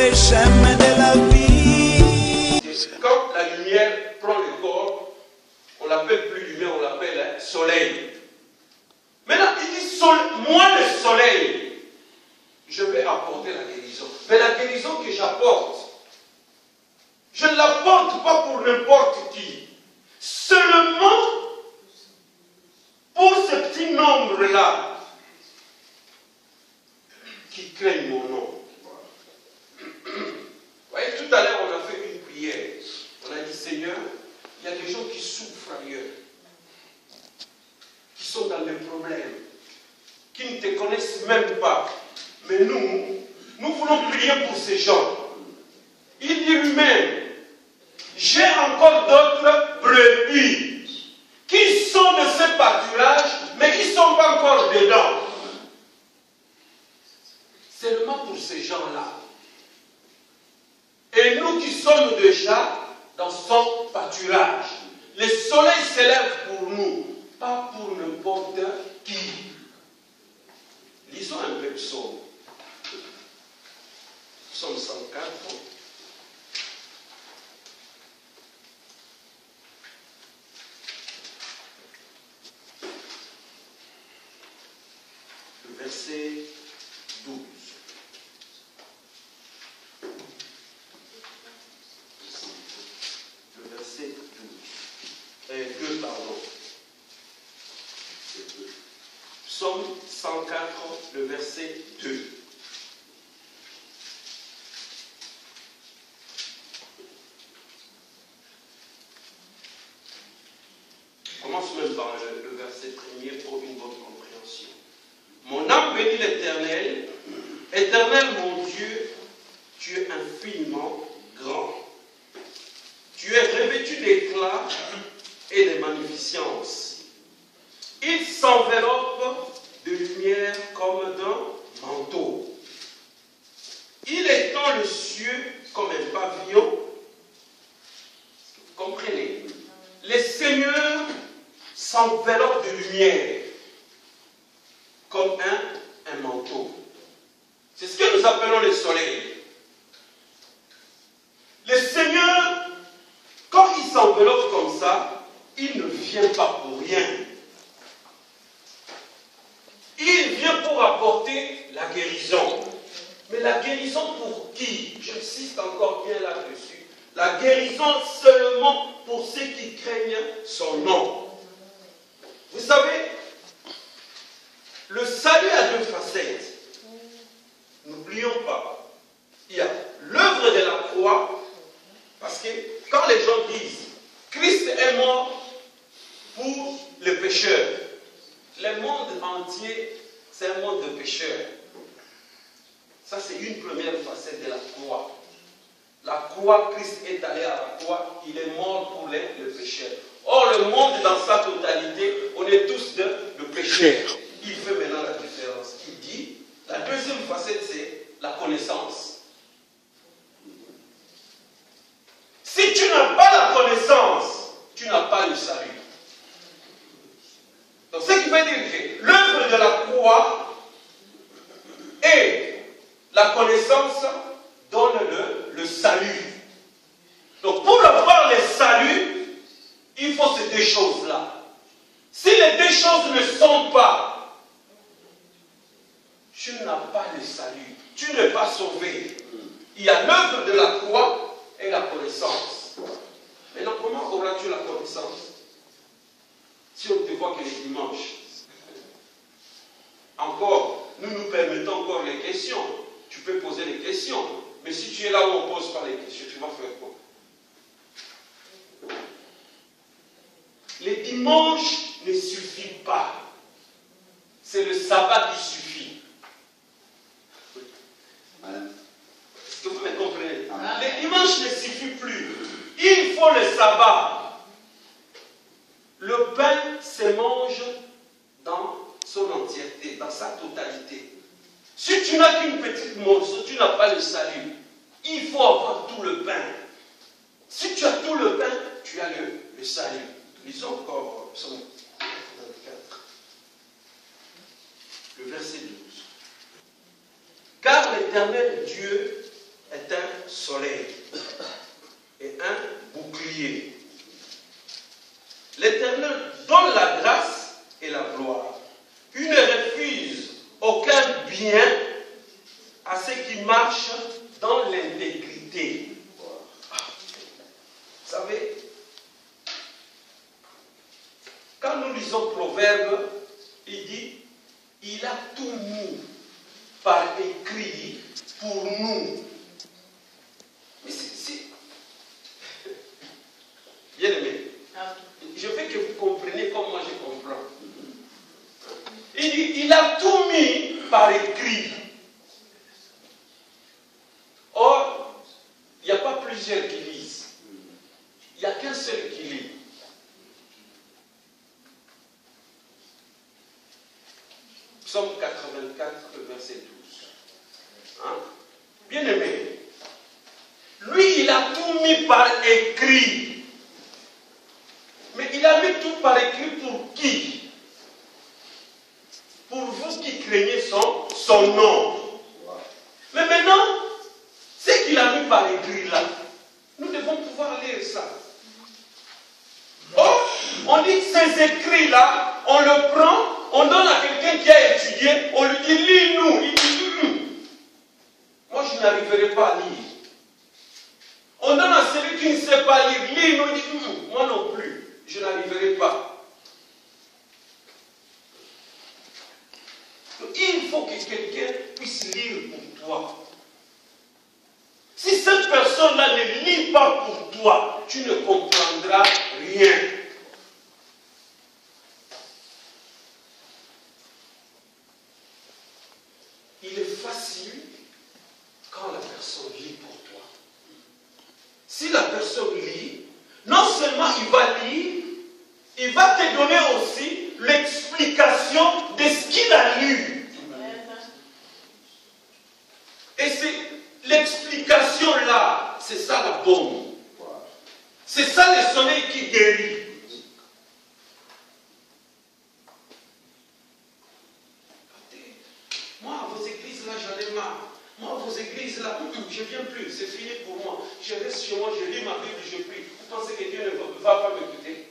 les chemins de la vie. Quand la lumière prend le corps, on l'appelle plus lumière, on l'appelle soleil. Maintenant, il dit, moi le soleil, je vais apporter la guérison. Mais la guérison que j'apporte, je ne l'apporte pas pour n'importe qui. Seulement pour ce petit nombre-là qui craignent mon nom. Vous voyez, tout à l'heure, on a fait une prière. On a dit, Seigneur, il y a des gens qui souffrent ailleurs, qui sont dans des problèmes, qui ne te connaissent même pas. Mais nous voulons prier pour ces gens. Il dit lui-même, j'ai encore d'autres brebis qui sont de ce pâturage, mais qui ne sont pas encore dedans. Seulement pour ces gens-là. Et nous qui sommes déjà dans son pâturage, le soleil s'élève pour nous, pas pour n'importe qui. Lisons un peu de psaume. Psaume 104. Le verset 12. Le verset 12. 2, pardon. C'est 2. Psaume 104, le verset 2. Commence même par le verset premier pour une bonne compréhension. Mon âme bénit l'Éternel. Éternel mon Dieu, tu es infiniment grand. Tu es revêtu d'éclat et de magnificence. Il s'enveloppe de lumière comme d'un manteau. Il étend le cieux comme un pavillon. Vous comprenez? Les seigneurs s'enveloppent de lumière comme un manteau. C'est ce que nous appelons le soleil. Le Seigneur, quand il s'enveloppe comme ça, il ne vient pas pour rien. Il vient pour apporter la guérison. Mais la guérison pour qui? J'insiste encore bien là-dessus. La guérison seulement pour ceux qui craignent son nom. Vous savez, le salut a deux facettes. N'oublions pas, il y a l'œuvre de la croix, parce que quand les gens disent Christ est mort pour les pécheurs, le monde entier, c'est un monde de pécheurs. Ça, c'est une première facette de la croix. La croix, Christ est allé à la croix, il est mort pour les pécheurs. Or, le monde dans sa totalité, on est tous de pécheurs. Il fait maintenant la différence. Il dit, la deuxième facette, c'est la connaissance. Si tu n'as pas la connaissance, tu n'as pas le salut. Donc, ce qui veut dire que l'œuvre de la croix et la connaissance donnent le salut. Donc, pour avoir le salut, il faut ces deux choses-là. Si les deux choses ne sont pas, tu n'as pas le salut. Tu n'es pas sauvé. Il y a l'œuvre de la croix et la connaissance. Maintenant, comment auras-tu la connaissance si on ne te voit que les dimanches? Encore, nous nous permettons encore les questions. Tu peux poser les questions. Mais si tu es là où on ne pose pas les questions, tu vas faire quoi? Les dimanches ne suffisent pas. C'est le sabbat qui suffit. Est-ce que vous me comprenez? Les dimanches ne suffisent plus. Il faut le sabbat. Le pain se mange dans son entièreté, dans sa totalité. Si tu n'as qu'une petite morceau, tu n'as pas le salut. Il faut avoir tout le pain. Si tu as tout le pain, tu as le salut. Lisons encore Psaume 24, le verset 12. Car l'Éternel Dieu est un soleil et un bouclier. L'Éternel donne la grâce et la gloire. Il ne refuse aucun bien à ceux qui marchent dans l'intégrité. Vous savez, quand nous lisons Proverbe, il dit, il a tout mis par écrit pour nous. Mais c'est bien aimé. Je veux que vous compreniez comme moi je comprends. Il dit, il a tout mis par écrit. Or, il n'y a pas plusieurs qui lisent. Il n'y a qu'un seul qui lit. Psaume 84, verset 12. Hein? Bien aimé. Lui, il a tout mis par écrit. Mais il a mis tout par écrit pour qui? Pour vous qui craignez son nom. Mais maintenant, ce qu'il a mis par écrit là, nous devons pouvoir lire ça. Oh, on dit ces écrits là, on le prend, on donne à quelqu'un qui a étudié, on lui dit lis-nous. Il dit moi je n'arriverai pas à lire. On donne à celui qui ne sait pas lire, lis-nous. Il dit moi non plus, je n'arriverai pas. Donc, il faut que quelqu'un puisse lire pour toi. Si cette personne-là ne lit pas pour toi, tu ne comprendras rien. Il est facile quand la personne lit pour toi. Si la personne lit, non seulement il va lire, il va te donner aussi l'explication de ce qu'il a lu. Et c'est l'explication là, c'est ça la bombe. C'est ça le soleil qui guérit. Moi, vos églises là, j'en ai marre. Moi, vos églises là, je ne viens plus, c'est fini pour moi. Je reste chez moi, je lis ma Bible, je prie. Vous pensez que Dieu ne va pas m'écouter?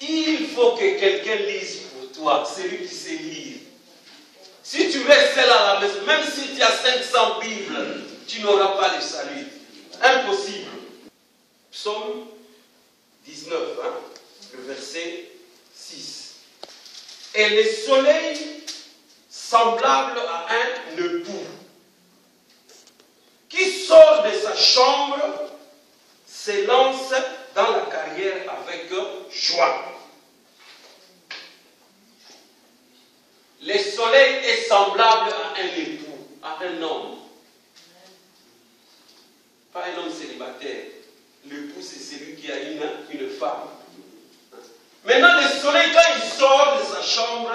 Il faut que quelqu'un lise pour toi, celui qui sait lire. Si tu restes seul à la maison, même si tu as 500 Bibles, tu n'auras pas le salut. Impossible. Psaume 19, hein, le verset 6. Et le soleil semblable à un époux qui sort de sa chambre s'élance dans la carrière avec joie. Le soleil est semblable à un époux, à un homme. Pas un homme célibataire. L'époux, c'est celui qui a une femme. Maintenant, le soleil, quand il sort de sa chambre,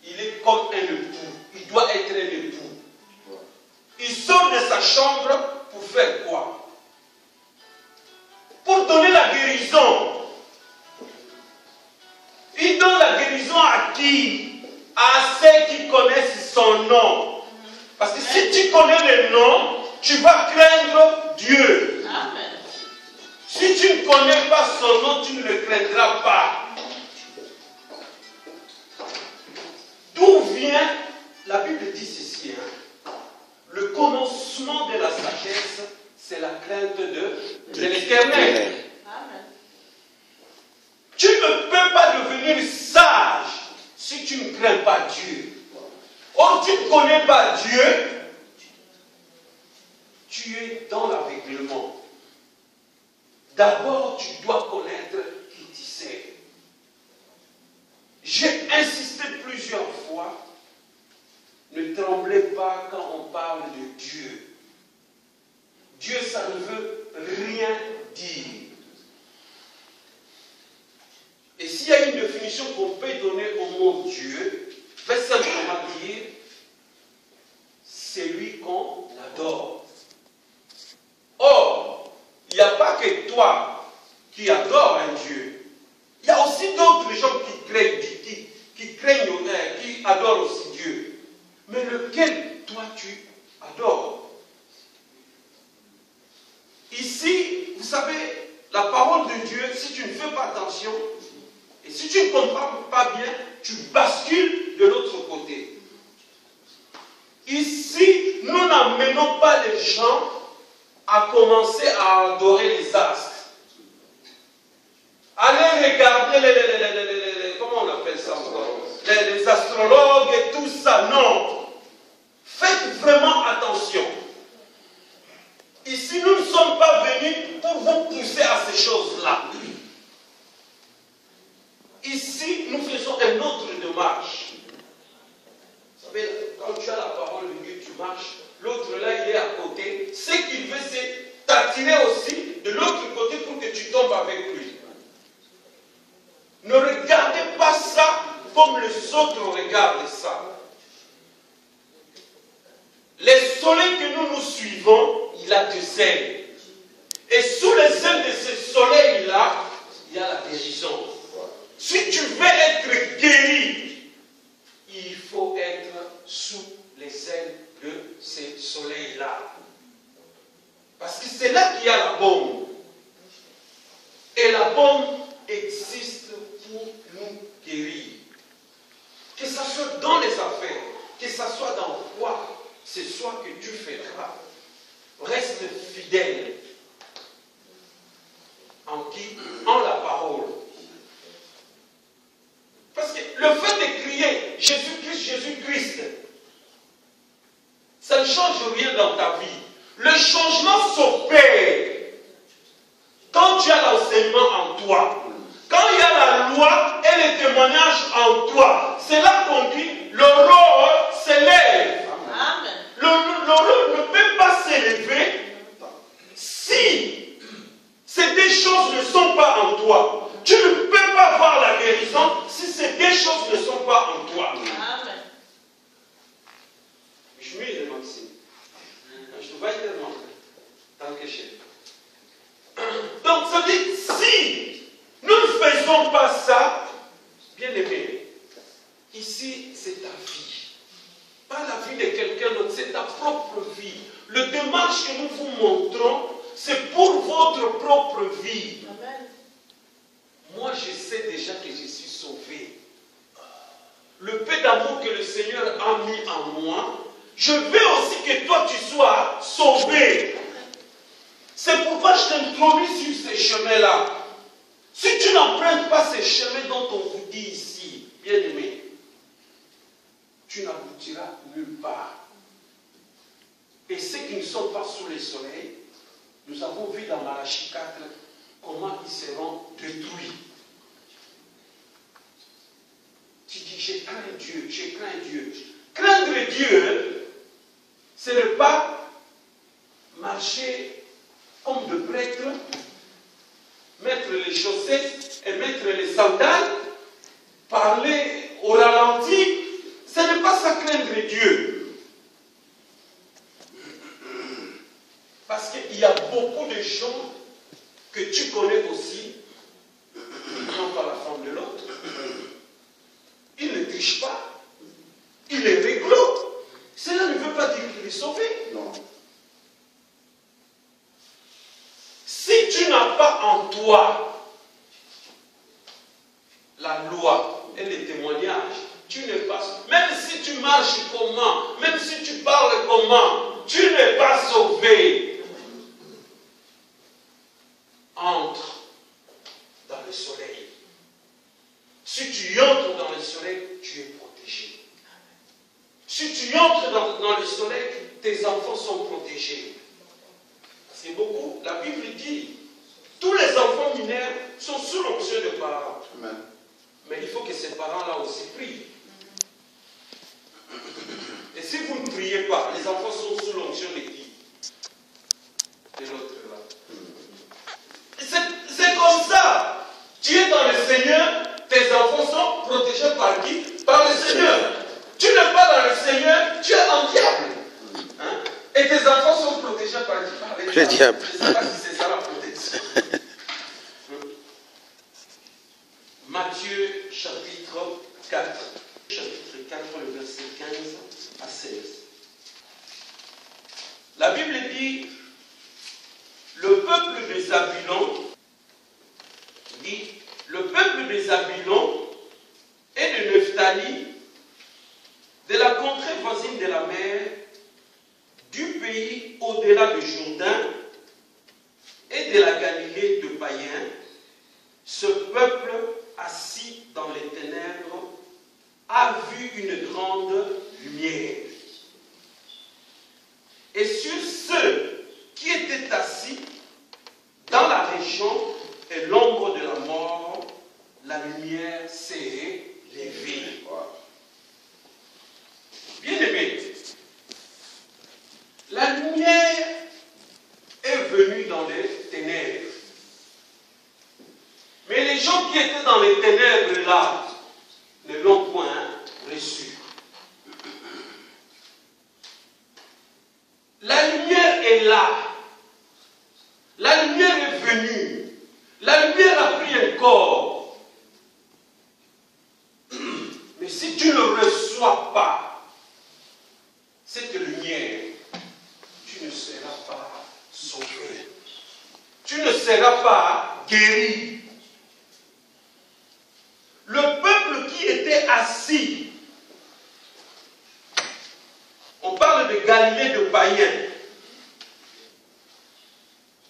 il est comme un époux. Il doit être un époux. Il sort de sa chambre pour faire quoi? Pour donner la guérison. Il donne la guérison à qui? À ceux qui connaissent son nom. Parce que si tu connais le nom, tu vas craindre Dieu. Amen. Si tu ne connais pas son nom, tu ne le craindras pas. D'où vient, la Bible dit ceci, hein, le commencement de la sagesse, c'est la crainte de l'Éternel. Tu ne peux pas devenir sage si tu ne crains pas Dieu. Or, tu ne connais pas Dieu, tu es dans l'aveuglement. D'abord, tu dois connaître qui tu sais. J'ai insisté plusieurs fois, ne tremblez pas quand on parle de Dieu. Dieu, ça ne veut rien dire. Et s'il y a une définition qu'on peut donner au mot Dieu, fait simplement dire celui qu'on adore. Or, il n'y a pas que toi qui adores un Dieu. Il y a aussi d'autres gens qui craignent, qui adorent aussi Dieu. mais lequel toi tu adores? Ici, vous savez, la parole de Dieu, si tu ne fais pas attention, et si tu ne comprends pas bien, tu bascules de l'autre côté. Ici, nous n'amenons pas les gens à commencer à adorer les astres. Allez regarder comment on appelle ça encore, les astrologues et tout ça. Non. Faites vraiment attention. Ici, nous ne sommes pas venus pour vous pousser à ces choses-là. Ici, nous faisons une autre démarche. Vous savez, quand tu as la parole de Dieu, tu marches. L'autre là, il est à côté. Ce qu'il veut, c'est t'attirer aussi de l'autre côté pour que tu tombes avec lui. Ne regardez pas ça comme les autres regardent ça. Les soleils que nous suivons, il a des ailes. Et sous les ailes de ces soleils-là, il y a la guérison. Si tu veux être guéri, il faut être sous les ailes de ces soleils-là. Parce que c'est là qu'il y a la bombe. Et la bombe existe pour nous guérir. Que ce soit dans les affaires, que ce soit dans quoi ce soit que tu feras. Reste fidèle. En qui? En la parole. Parce que le fait de crier Jésus-Christ, Jésus-Christ, ça ne change rien dans ta vie. Le changement s'opère quand tu as l'enseignement en toi. Quand il y a la loi et les témoignages en toi. C'est là qu'on dit l'aurore s'élève. L'aurore ne peut pas s'élever si ces deux choses ne sont pas en toi. Tu ne peux pas voir la guérison si ces deux choses ne sont pas en toi. Amen. Je mets le Maxime. Je te vois tellement. Tant que chef. Donc ça veut dire, si nous ne faisons pas ça, bien aimé, ici c'est ta vie. Pas la vie de quelqu'un d'autre, c'est ta propre vie. Le démarche que nous vous montrons, c'est pour votre propre vie. Amen. Moi, je sais déjà que je suis sauvé. Le peu d'amour que le Seigneur a mis en moi, je veux aussi que toi tu sois sauvé. C'est pourquoi je t'introduis sur ces chemins-là. Si tu n'empruntes pas ces chemins dont on vous dit ici, bien aimé, tu n'aboutiras nulle part. Et ceux qui ne sont pas sous les soleils, nous avons vu dans Malachie 4 comment ils seront détruits. Tu dis, je crains Dieu, je crains Dieu. Craindre Dieu, ce n'est pas marcher comme de prêtre, mettre les chaussettes et mettre les sandales, parler au ralenti. Ce n'est pas ça craindre Dieu. Parce qu'il y a beaucoup de gens que tu connais aussi, non pas la femme de l'autre. Il ne triche pas. Il est réglo. Cela ne veut pas dire qu'il est sauvé. Non. Si tu n'as pas en toi la loi et les témoignages, tu n'es pas, même si tu marches comment, même si tu parles comment, tu n'es pas sauvé. Entre dans le soleil. Si tu entres dans le soleil, tu es protégé. Si tu entres dans le soleil, tes enfants sont protégés. C'est beaucoup. La Bible dit, tous les enfants mineurs sont sous l'onction de parents. Amen. Mais il faut que ces parents-là aussi prient. Et si vous ne priez pas, les enfants sont sous l'onction de qui? De l'autre là. C'est comme ça. Tu es dans le Seigneur, tes enfants sont protégés par qui? Par le Seigneur. Tu n'es pas dans le Seigneur, tu es un diable. Hein? Et tes enfants sont protégés par qui? Par Le diable. Je ne sais pas si c'est ça la protection. Matthieu chapitre 4. Chapitre 4, le verset 15 à 16. La Bible dit, le peuple des Zabulon, dit, le peuple des Zabulon et de Nephtali, de la contrée voisine de la mer, du pays au-delà du Jourdain et de la Galilée de païens, ce peuple assis dans les ténèbres a vu une grande lumière. Et sur ceux qui étaient assis dans la région et l'ombre de la mort, la lumière s'est levée. Bien-aimés, la lumière est venue dans les ténèbres. Mais les gens qui étaient dans les ténèbres là ne l'ont point reçu. La lumière est là. La lumière est venue. La lumière a pris un corps. Mais si tu ne reçois pas cette lumière, tu ne seras pas sauvé. Tu ne seras pas guéri. Le peuple qui était assis, on parle de Galilée de païens.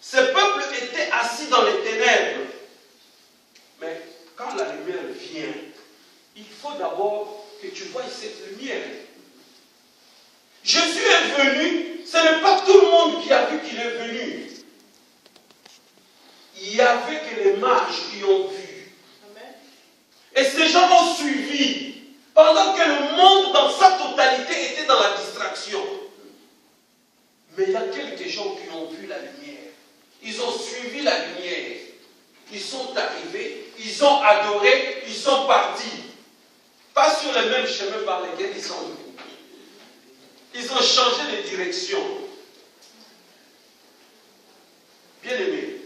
Ce peuple était assis dans les ténèbres. Mais quand la lumière vient, il faut d'abord que tu voies cette lumière. Jésus est venu, ce n'est pas tout le monde qui a vu qu'il est venu. Il n'y avait que les mages qui ont vu. Amen. Et ces gens ont suivi, pendant que le monde dans sa totalité était dans la distraction. Mais il y a quelques gens qui ont vu la lumière. Ils ont suivi la lumière. Ils sont arrivés, ils ont adoré, ils sont partis. Pas sur le même chemin par lequel ils sont venus. Ils ont changé de direction. Bien-aimés,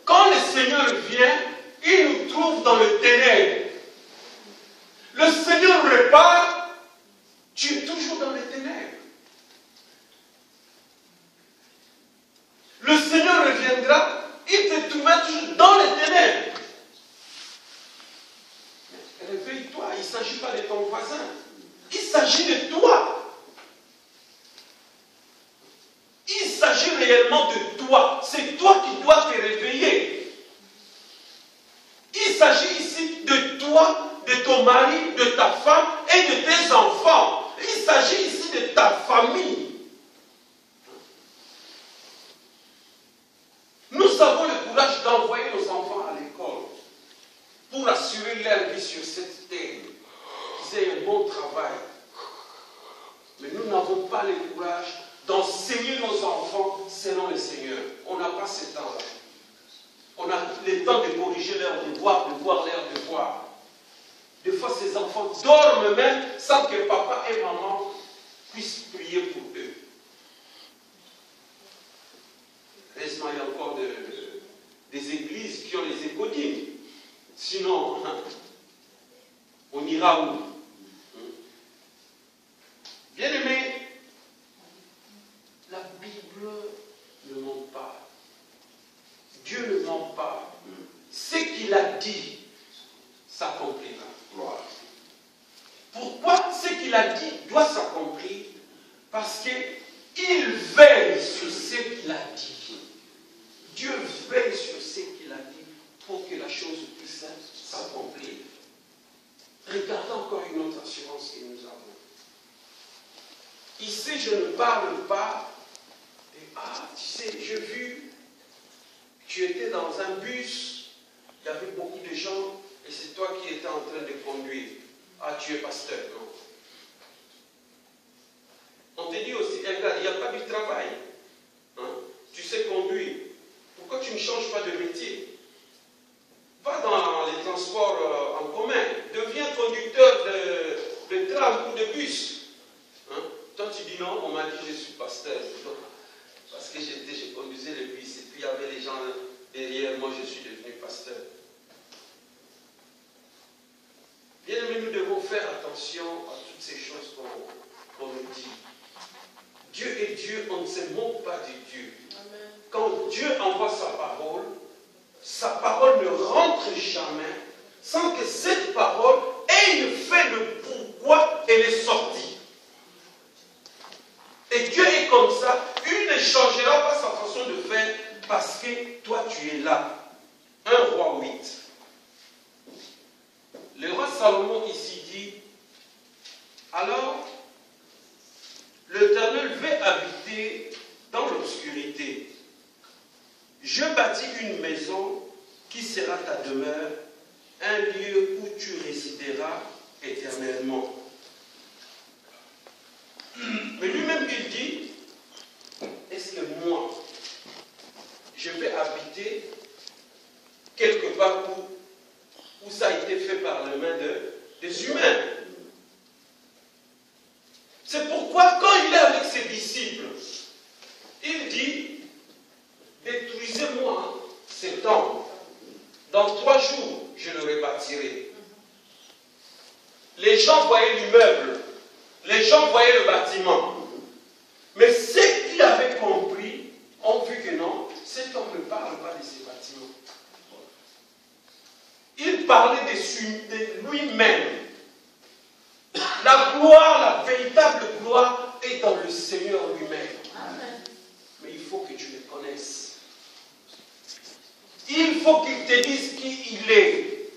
quand le Seigneur vient, il nous trouve dans le ténèbre. Le Seigneur repart, tu es toujours dans les ténèbres. Le Seigneur reviendra, il te trouvera toujours dans les ténèbres. Réveille-toi, il ne s'agit pas de ton voisin. Il s'agit de toi. Il s'agit réellement de toi. C'est toi qui dois te réveiller. Il s'agit ici de toi, de ton mari, de ta femme et de tes enfants. Il s'agit ici de ta famille. Nous avons le courage d'envoyer nos enfants à l'école pour assurer leur vie sur cette terre. Qu'ils aient un bon travail. Mais nous n'avons pas le courage d'enseigner nos enfants selon le Seigneur. On n'a pas ce temps-là. On a le temps de corriger leurs devoirs, de voir leurs devoirs. Des fois, ces enfants dorment même sans que papa et maman puissent prier pour eux. Heureusement, il y a encore des églises qui ont les écodines. Sinon, on ira où? Bien-aimés, la Bible ne ment pas. Dieu ne ment pas. Ce qu'il a dit s'accomplira. Pourquoi ce qu'il a dit doit s'accomplir? Parce qu'il veille sur ce qu'il a dit. Dieu veille sur ce qu'il a dit pour que la chose puisse s'accomplir. Regardons encore une autre assurance que nous avons. Ici, je ne parle pas de « Ah, tu sais, j'ai vu, tu étais dans un bus, il y avait beaucoup de gens, et c'est toi qui étais en train de conduire. Ah, tu es pasteur, non. » On te dit aussi, regarde, il n'y a pas du travail. Hein? Tu sais conduire. Pourquoi tu ne changes pas de métier? Va dans les transports en commun. Deviens conducteur de tram ou de bus. Hein? Toi, tu dis non, on m'a dit je suis pasteur. Parce que je conduisais le bus et puis il y avait les gens derrière moi, je suis devenu pasteur. Bien aimé, nous devons faire attention à toutes ces choses Dieu est Dieu, on ne se moque pas de Dieu. Amen. Quand Dieu envoie sa parole ne rentre jamais sans que cette parole ait fait le pourquoi elle est sortie. Et Dieu est comme ça, il ne changera pas sa façon de faire parce que toi tu es là. 1 Roi 8. Le roi Salomon ici dit, alors l'Éternel veut habiter dans l'obscurité. Je bâtis une maison qui sera ta demeure, un lieu où tu résideras éternellement. Mais lui-même il dit, est-ce que moi, je vais habiter quelque part où ça a été fait par les mains des humains? C'est pourquoi quand il est avec ses disciples, il dit, détruisez-moi cet temple. Dans 3 jours, je le rebâtirai. Les gens voyaient l'immeuble, les gens voyaient le bâtiment. Mais ceux qui avaient compris ont vu que non, cet homme ne parle pas de ces bâtiments. Il parlait de lui-même. La gloire, la véritable gloire est dans le Seigneur lui-même. Mais il faut que tu le connaisses. Il faut qu'il te dise qui il est.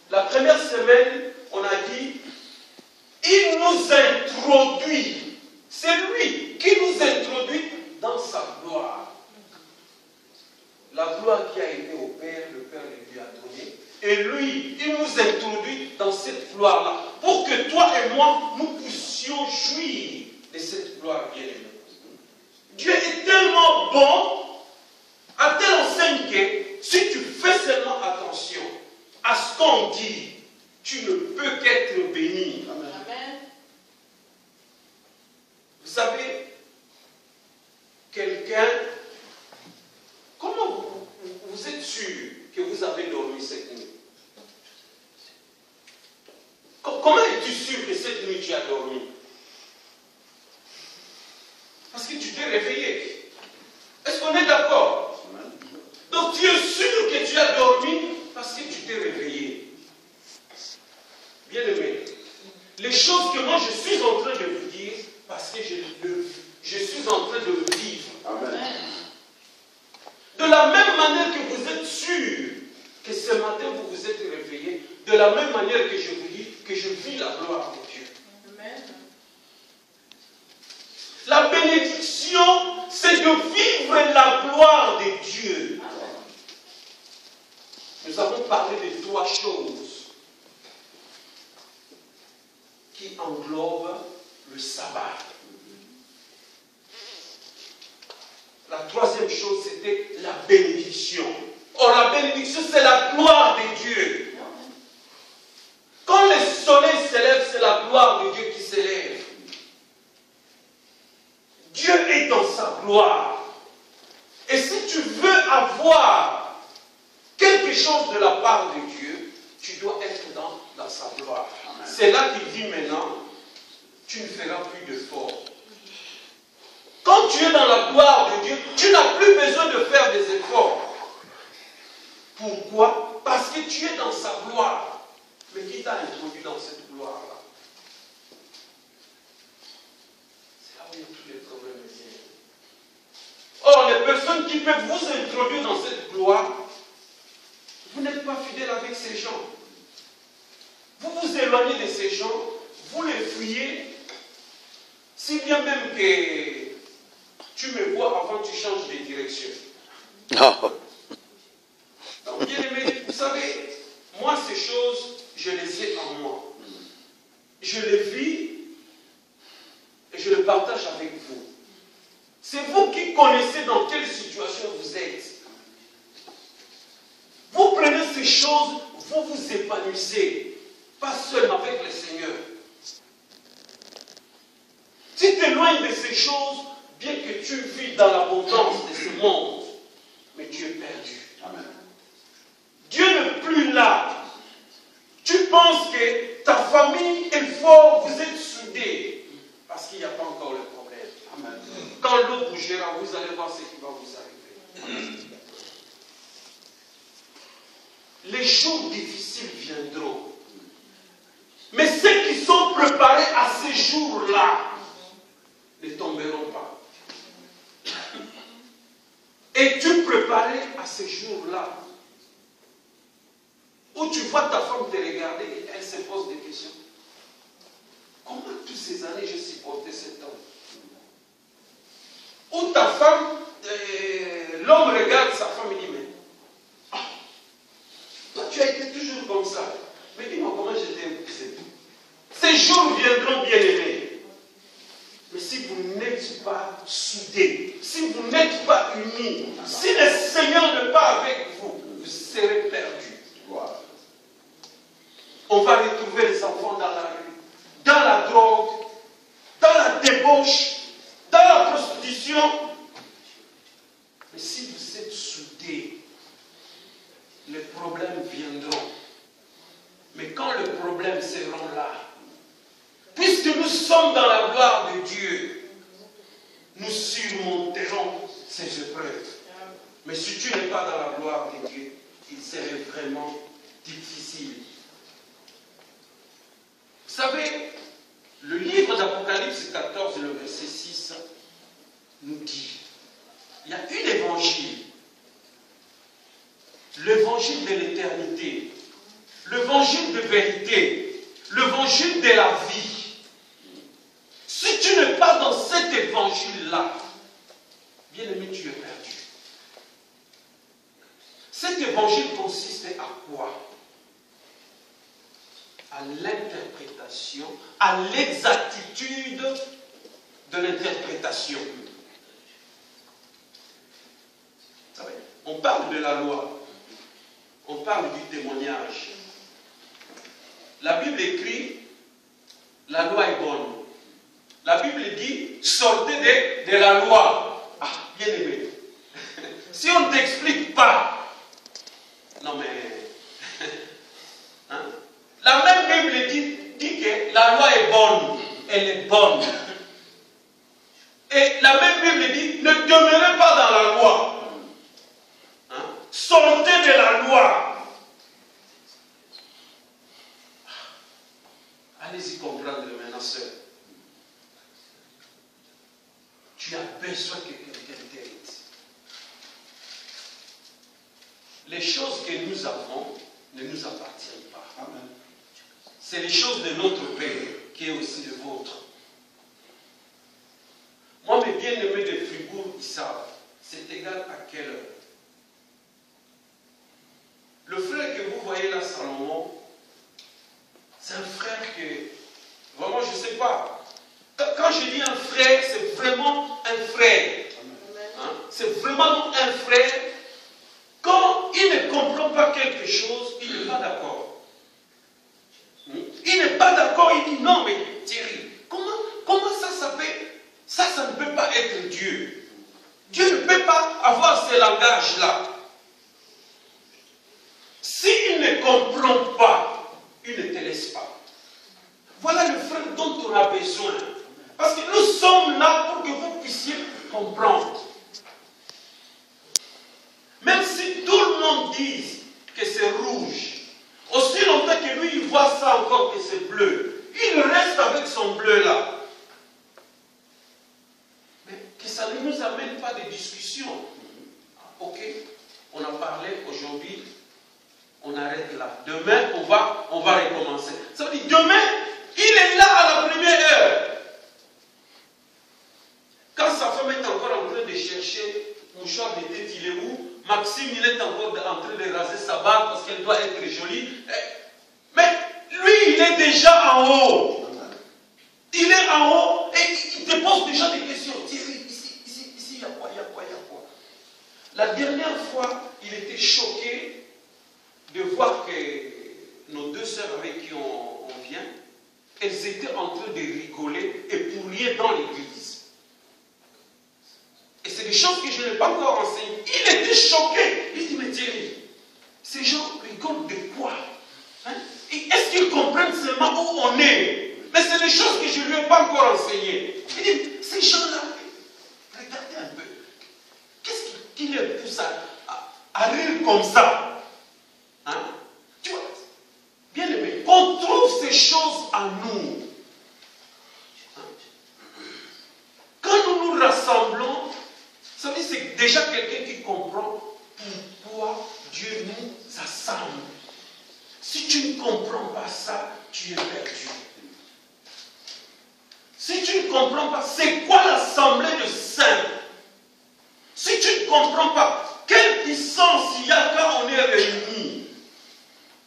La première semaine, on a dit, il nous introduit. C'est lui qui nous introduit dans sa gloire. La gloire qui a été au Père, le Père lui a donné. Et lui, il nous introduit dans cette gloire-là. Pour que toi et moi, nous puissions jouir de cette gloire bien-aimée. Dieu est tellement bon, à telle enseigne que si tu fais seulement attention à ce qu'on dit, tu ne peux qu'être béni. Amen. Vous savez, quelqu'un, comment vous êtes sûr que vous avez dormi cette nuit? Comment es-tu sûr que cette nuit tu as dormi? Parce que tu t'es réveillé. Est-ce qu'on est d'accord? Donc tu es sûr que tu as dormi parce que tu t'es réveillé. Bien-aimé, les choses que moi je suis en train de vous dire, parce que je suis en train de le vivre. Amen. De la même manière que vous êtes sûr que ce matin vous vous êtes réveillé, de la même manière que je vous dis que je vis la gloire de Dieu. Amen. La bénédiction, c'est de vivre la gloire de Dieu. Nous avons parlé de 3 choses qui englobent le sabbat. La 3e chose, c'était la bénédiction. Or, la bénédiction, c'est la gloire de Dieu. Quand le soleil s'élève, c'est la gloire de Dieu qui s'élève. Dieu est dans sa gloire. Et si tu veux avoir quelque chose de la part de Dieu, tu dois être dans sa gloire. C'est là qu'il dit maintenant, tu ne feras plus d'efforts. Quand tu es dans la gloire de Dieu, tu n'as plus besoin de faire des efforts. Pourquoi? Parce que tu es dans sa gloire. Mais qui t'a introduit dans cette gloire-là? C'est là où tous les problèmes viennent. Or, les personnes qui peuvent vous introduire dans cette gloire, vous n'êtes pas fidèle avec ces gens. Vous vous éloignez de ces gens, vous les fuyez, si bien même que tu me vois avant que tu changes de direction. Donc, bien aimé, vous savez, moi, ces choses, je les ai en moi. Je les vis et je les partage avec vous. C'est vous qui connaissez dans quelle situation vous êtes. Vous prenez ces choses, vous vous épanouissez. Pas seulement avec le Seigneur. Si tu t'éloignes de ces choses, bien que tu vis dans l'abondance de ce monde, mais tu es perdu. Amen. Dieu n'est plus là. Tu penses que ta famille est forte, vous êtes soudés. Parce qu'il y a vous allez voir ce qui va vous arriver. Les jours difficiles viendront. Mais ceux qui sont préparés à ces jours-là ne tomberont pas. Es-tu préparé à ces jours-là où tu vois ta femme te regarder et elle se pose des questions? Comment toutes ces années j'ai supporté cet homme? Où ta femme, l'homme regarde sa femme et dit, mais toi tu as été toujours comme ça. Mais dis-moi comment j'étais épousé. Ces jours viendront, bien aimés. Mais si vous n'êtes pas soudés, si vous n'êtes pas unis, si le Seigneur n'est pas avec vous, vous serez perdus. On va retrouver les enfants dans la rue, dans la drogue, dans la débauche, dans la prostitution. Mais si vous êtes soudés, les problèmes viendront. Mais quand les problèmes seront là, puisque nous sommes dans la gloire de Dieu, nous surmonterons ces épreuves. Mais si tu n'es pas dans la gloire de Dieu, il serait vraiment difficile. Vous savez, le livre d'Apocalypse 14, le verset 6, nous dit, il y a une évangile, l'évangile de l'éternité, l'évangile de vérité, l'évangile de la vie. Si tu n'es pas dans cet évangile-là, bien aimé, tu es perdu. Cet évangile consiste à quoi? À l'interprétation, à l'exactitude de l'interprétation. On parle de la loi, on parle du témoignage. La Bible écrit, la loi est bonne. La Bible dit, sortez de la loi. Ah, bien aimé. Si on ne t'explique pas, non mais, hein? La même Bible dit que la loi est bonne. Elle est bonne. Et la même Bible dit, ne demeurez pas dans la loi. Hein? Sortez de la loi. Allez-y comprendre maintenant, sœur. Tu as besoin que quelqu'un t'aide. Les choses que nous avons ne nous appartiennent pas. Amen. C'est les choses de notre Père qui est aussi le vôtre. Moi, mes bien-aimés de Fribourg, ils savent, c'est égal à quelle heure. Le frère que vous voyez là, Salomon, c'est un frère que, vraiment, je ne sais pas. Quand je dis un frère, c'est vraiment un frère. Hein? C'est vraiment un frère. Quand il ne comprend pas quelque chose, il n'est pas d'accord. Il n'est pas d'accord, il dit non, mais Thierry, comment ça peut, ça ne peut pas être Dieu. Dieu ne peut pas avoir ce langage-là. S'il ne comprend pas, il ne te laisse pas. Voilà le frère dont on a besoin. Parce que nous sommes là pour que vous puissiez comprendre. Même si tout le monde dise que c'est rouge, aussi longtemps que lui, il voit ça encore que c'est bleu, il reste avec son bleu-là. Mais que ça ne nous amène pas des discussions. Ok, on a parlé aujourd'hui, on arrête là. Demain, on va recommencer. Ça veut dire, demain, il est là à la première heure. Quand sa femme est encore en train de chercher mouchoir de tête, il est où? Maxime, il est encore en train de raser sa barbe parce qu'elle doit être jolie. Mais lui, il est déjà en haut. Il est en haut et il te pose déjà des questions. Thierry, ici, il y a quoi? La dernière fois, il était choqué de voir que nos deux sœurs avec qui on vient, elles étaient en train de rigoler et pour rien dans l'église. Et c'est des choses que je n'ai pas encore enseignées. Il était choqué. Il dit, mais Thierry, ces gens rigolent de quoi? Hein? Est-ce qu'ils comprennent seulement où on est? Mais c'est des choses que je ne lui ai pas encore enseignées. Il dit, ces gens-là, regardez un peu. qui les pousse à rire comme ça. Hein? Tu vois, bien aimé, qu'on trouve ces choses en nous. Quand nous nous rassemblons, ça veut dire que c'est déjà quelqu'un qui comprend pourquoi Dieu nous assemble. Si tu ne comprends pas ça, tu es perdu. Si tu ne comprends pas, c'est quoi l'assemblée de saints? Si tu ne comprends pas, quelle puissance il y a quand on est réunis?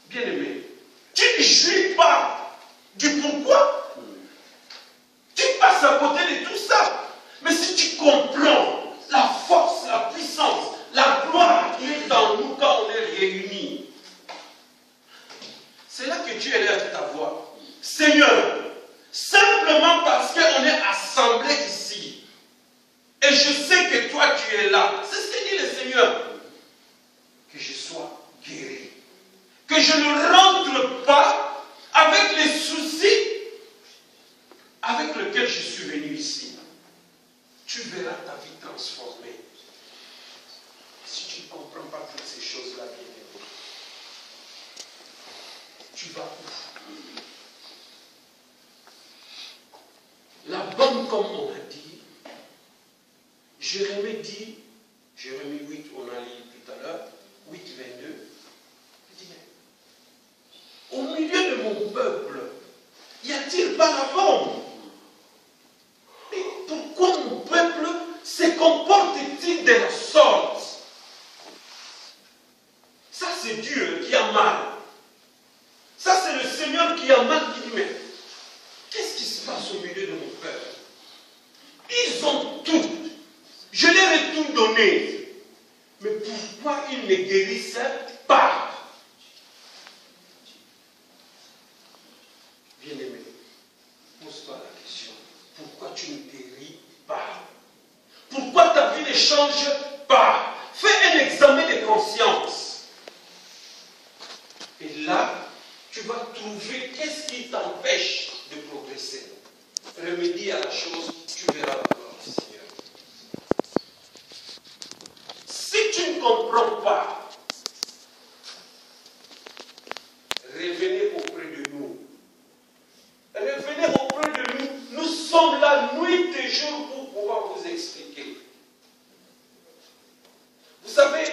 Bien aimé, tu ne jouis pas du pourquoi. Tu passes à côté de tout ça. Mais si tu comprends la force, la puissance, la gloire qui est dans nous quand on est réunis, c'est là que Dieu élève ta voix. Seigneur, simplement parce qu'on est assemblés ici, et je sais que toi tu es là, c'est ce que dit le Seigneur, que je sois guéri, que je ne rentre pas avec les soucis avec lesquels je suis venu ici. Tu verras ta vie transformée. Si tu ne comprends pas toutes ces choses-là, bien aimé, tu vas où? La bonne, comme on a dit, Jérémie dit, Jérémie 8, on a lu tout à l'heure, 8, 22, il dit, au milieu de mon peuple, y a-t-il pas la bombe? Mais pourquoi mon peuple se comporte-t-il de la sorte? Ça, c'est Dieu qui a mal. Ça, c'est le Seigneur qui a mal, qui dit, mais qu'est-ce qui se passe au milieu de mon peuple? Ils ont tout. Je leur ai tout donné. Mais pourquoi ils ne guérissent pas? Bien-aimé, pose-toi la question. Pourquoi tu ne guéris pas? Pourquoi ta vie ne change pas? Fais un examen de conscience. Et là, tu vas trouver qu'est-ce qui t'empêche de progresser. Remédie à la chose, tu verras la gloire du Seigneur. Si tu ne comprends pas, revenez auprès de nous. Revenez auprès de nous. Nous sommes là nuit et jour pour pouvoir vous expliquer. Vous savez,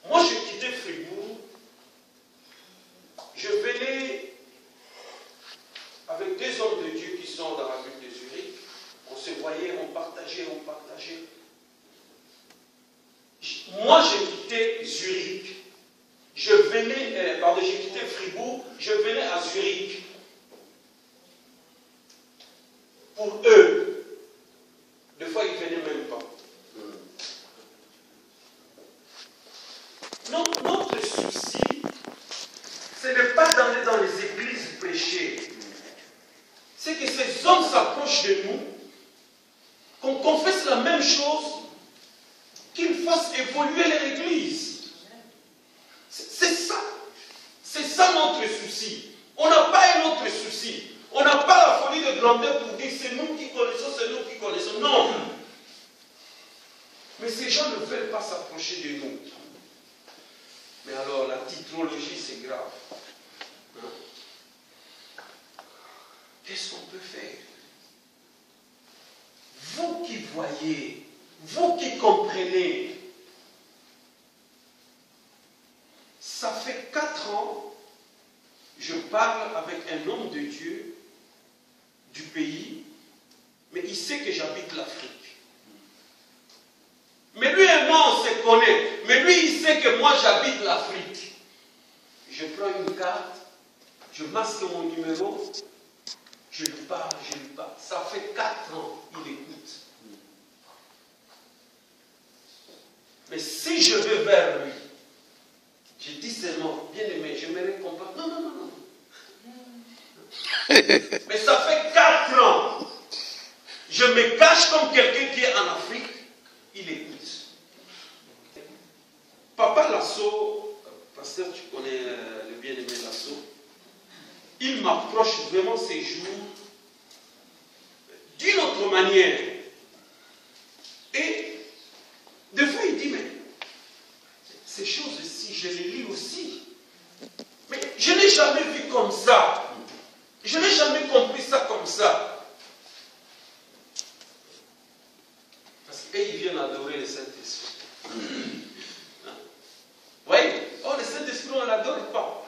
moi j'ai quitté Fribourg. Je venais avec des hommes de Dieu qui sont dans la ville de Zurich. On se voyait, on partageait. Moi, j'ai quitté Zurich. J'ai quitté Fribourg, je venais à Zurich. Pour eux, des fois, ils ne venaient même pas. Notre souci, c'est de ne pas d'aller dans les églises prêcher. C'est que ces hommes s'approchent de nous, qu'on confesse la même chose, qu'ils fassent évoluer leur église. C'est ça. C'est ça notre souci. On n'a pas un autre souci. On n'a pas la folie de grandeur pour dire c'est nous qui connaissons, c'est nous qui connaissons. Non. Mais ces gens ne veulent pas s'approcher de nous. Mais alors, la titrologie, c'est grave. Hein? Qu'est-ce qu'on peut faire? Vous qui voyez, vous qui comprenez, ça fait 4 ans, je parle avec un homme de Dieu du pays, mais il sait que j'habite l'Afrique. Mais lui et moi, on se connaît. Mais lui, il sait que moi, j'habite l'Afrique. Je prends une carte, je masque mon numéro, je lui parle. Ça fait 4 ans, il écoute. Mais si je vais vers lui, je dis seulement, bien aimé, je me récompense. Non. Mais ça fait 4 ans. Je me cache comme quelqu'un qui est en Afrique. Il écoute. Papa Lasso, pasteur, tu connais le bien-aimé Lasso, il m'approche vraiment ces jours d'une autre manière. Et des fois, il dit, mais je les lis aussi. Mais je n'ai jamais vu comme ça. Je n'ai jamais compris ça comme ça. Parce qu'ils viennent adorer le Saint-Esprit. Vous voyez? Oh, le Saint-Esprit, on ne l'adore pas.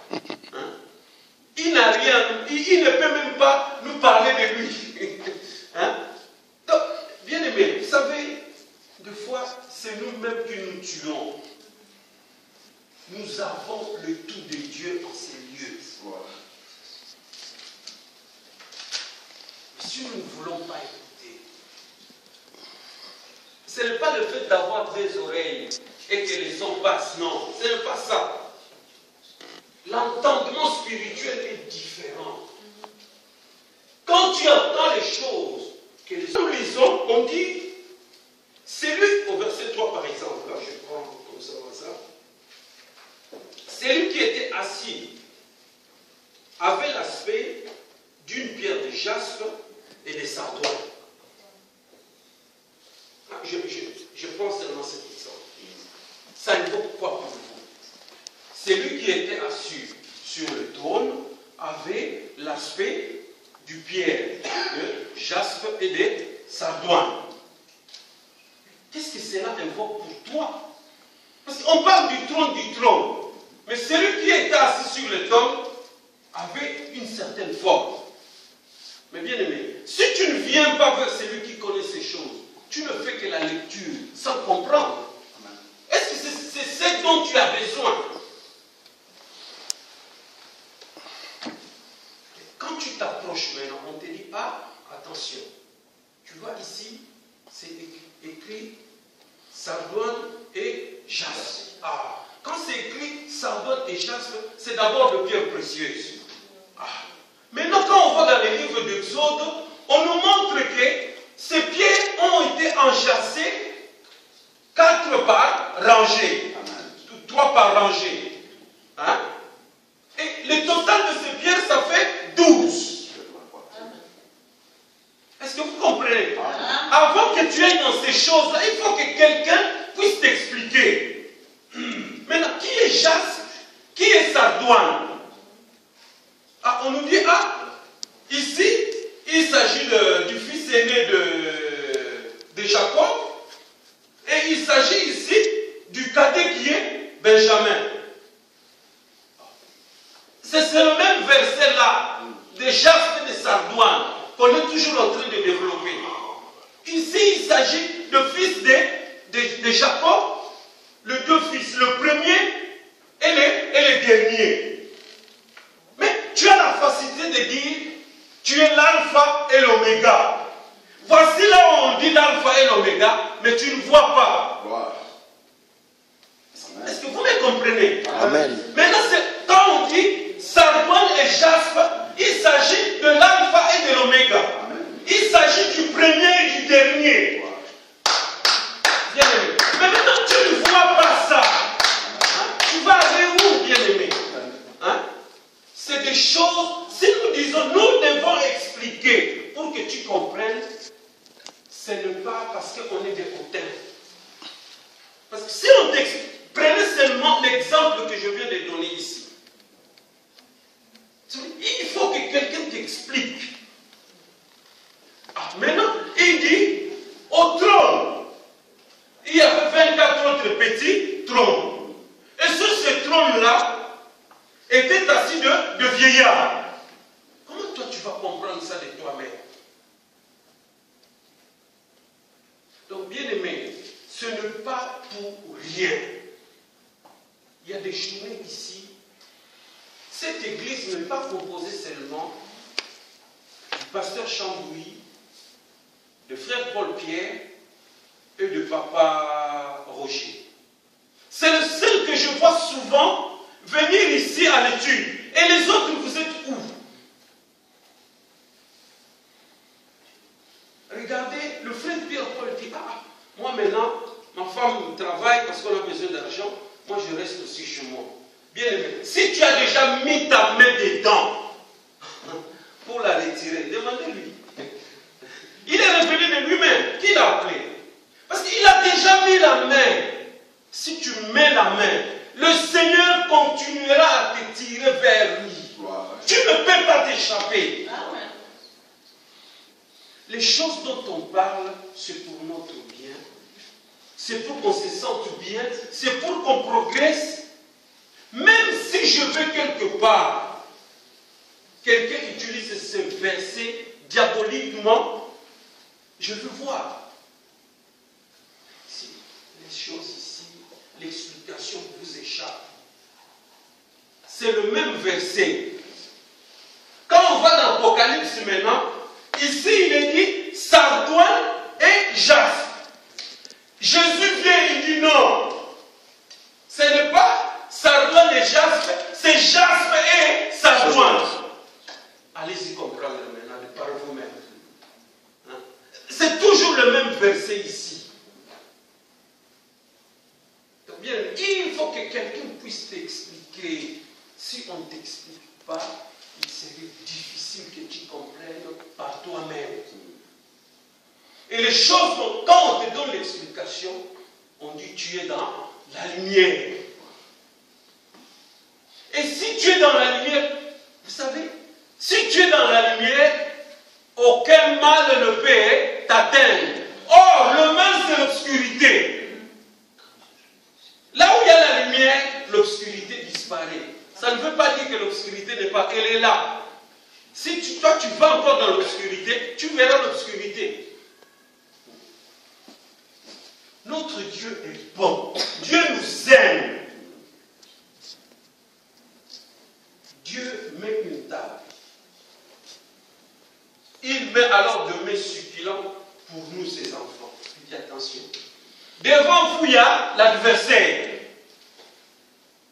Hein? Il n'a rien, il ne peut même pas nous parler de lui. Hein? Donc, bien aimé, vous savez, des fois, c'est nous-mêmes qui nous tuons. Nous avons le tout de Dieu en ces lieux. Si nous ne voulons pas écouter, ce n'est pas le fait d'avoir des oreilles et que les sons passent, non, ce n'est pas ça. L'entendement spirituel est différent. Quand tu entends les choses que les gens lisons, on dit, c'est lui, au verset 3 par exemple, là je prends comme ça, c'est lui qui était assis, avait l'aspect d'une pierre de jaspe et de sardoine. Je pense seulement cet exemple. Ça évoque quoi pour vous? Celui qui était assis sur le trône avait l'aspect du pierre de jaspe et de sardoine. Qu'est-ce que cela invoque pour toi? Parce qu'on parle du trône, mais celui qui était assis sur le trône avait une certaine forme. Mais bien aimé, si tu ne viens pas vers celui qui connaît ces choses, tu ne fais que la lecture sans comprendre. Est-ce que c'est ce dont tu as besoin? Quand tu t'approches maintenant, on te dit, ah, attention, tu vois ici, c'est écrit sardoine et jaspe. Ah, quand c'est écrit sardoine et jaspe, c'est d'abord de pierres précieuses. Ah. Maintenant, quand on va dans les livres d'Exode, on nous montre que ces pierres ont été enchâssées 4 par rangée, 3 par rangée. Hein? Et le total de ces pierres, ça fait 12. Est-ce que vous comprenez? Avant que tu ailles dans ces choses-là, il faut que quelqu'un puisse t'expliquer. Maintenant, qui est jaspe? Qui est sardoine? Ah, on nous dit, ah, ici, il s'agit du fils aîné de Jacob, et il s'agit ici du cadet qui est Benjamin. C'est le même verset-là, de jaspe et de sardoine, qu'on est toujours en train de développer. Ici, il s'agit du fils de Jacob, les 2 fils, le premier et le dernier. Mais tu as la facilité de dire, tu es l'alpha et l'oméga. Voici là où on dit l'alpha et l'oméga, mais tu ne vois pas. Est-ce que vous me comprenez? Amen. Maintenant, quand on dit sardoine et jaspe, il s'agit de l'alpha et de l'oméga. Il s'agit du premier et du dernier. Bien aimé. Mais maintenant, tu ne vois pas ça. Hein? Tu vas aller où, bien aimé? Hein? C'est des choses, si nous disons, nous devons expliquer pour que tu comprennes, ce n'est pas parce qu'on est des hautains. Parce que si on t'explique, prenez seulement l'exemple que je viens de donner ici. Il faut que quelqu'un t'explique. Ah, maintenant, il dit, au trône, il y avait 24 autres petits trônes. Et sur ces trônes-là, étaient assis de vieillards. Comment toi tu vas comprendre ça de toi-même? Donc, bien aimé, ce n'est pas pour rien. Il y a des journées ici. Cette église n'est pas composée seulement du pasteur Chambouis, de frère Paul-Pierre et de papa Roger. C'est le seul que je vois souvent venir ici à l'étude. Et les autres, vous êtes où? Regardez, le frère Pierre-Paul dit, ah, moi maintenant, ma femme travaille parce qu'on a besoin d'argent, moi je reste aussi chez moi. Bien aimé, si tu as déjà mis ta main dedans pour la retirer, demandez-lui. Il est revenu de lui-même. Qui l'a appelé? Parce qu'il a déjà mis la main. Si tu mets la main, le Seigneur continuera à te tirer vers lui. Tu ne peux pas t'échapper. Les choses dont on parle, c'est pour notre bien. C'est pour qu'on se sente bien. C'est pour qu'on progresse. Même si je veux quelque part, quelqu'un utilise ce verset diaboliquement, je veux voir. Si les choses ici, l'explication vous échappe. C'est le même verset. Quand on va dans l'Apocalypse maintenant, ici il est dit sardoine et jaspe. Jésus vient, il dit non. Ce n'est pas sardoine et jaspe, c'est jaspe et sardoine. Allez-y comprendre maintenant par vous-même. Hein? C'est toujours le même verset ici. Donc bien, il faut que quelqu'un puisse t'expliquer. Si on ne t'explique pas, il serait difficile que tu comprennes par toi-même. Et les choses, quand on te donne l'explication, on dit tu es dans la lumière. Et si tu es dans la lumière, vous savez, si tu es dans la lumière, aucun mal ne peut t'atteindre. Or, le mal, c'est l'obscurité. Là où il y a la lumière, l'obscurité disparaît. Ça ne veut pas dire que l'obscurité n'est pas, elle est là. Si toi tu vas encore dans l'obscurité, tu verras l'obscurité. Notre Dieu est bon. Dieu nous aime. Dieu met une table. Il met alors de mets succulents pour nous, ses enfants. Faites attention. Devant vous, il y a l'adversaire.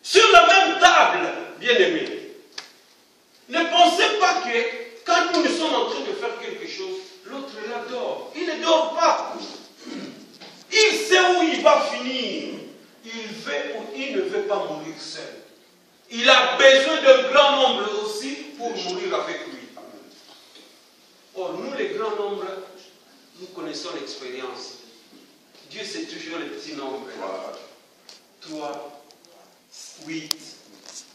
Sur la même table, bien-aimés. Ne pensez pas que quand nous sommes en train de faire quelque chose, l'autre là dort. Il ne dort pas. Il sait où il va finir. Il veut ou il ne veut pas mourir seul. Il a besoin d'un grand nombre aussi pour mourir avec lui. Or, nous, les grands nombres, nous connaissons l'expérience. Dieu, c'est toujours les petits nombres. 3, 8.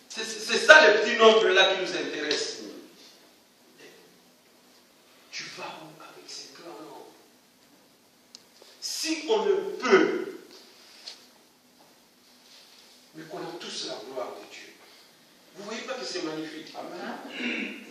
C'est ça les petits nombres là qui nous intéressent. Tu vas où avec ces grands nombres? Si on ne peut, mais qu'on a tous la gloire de Dieu. Vous ne voyez pas que c'est magnifique? Amen.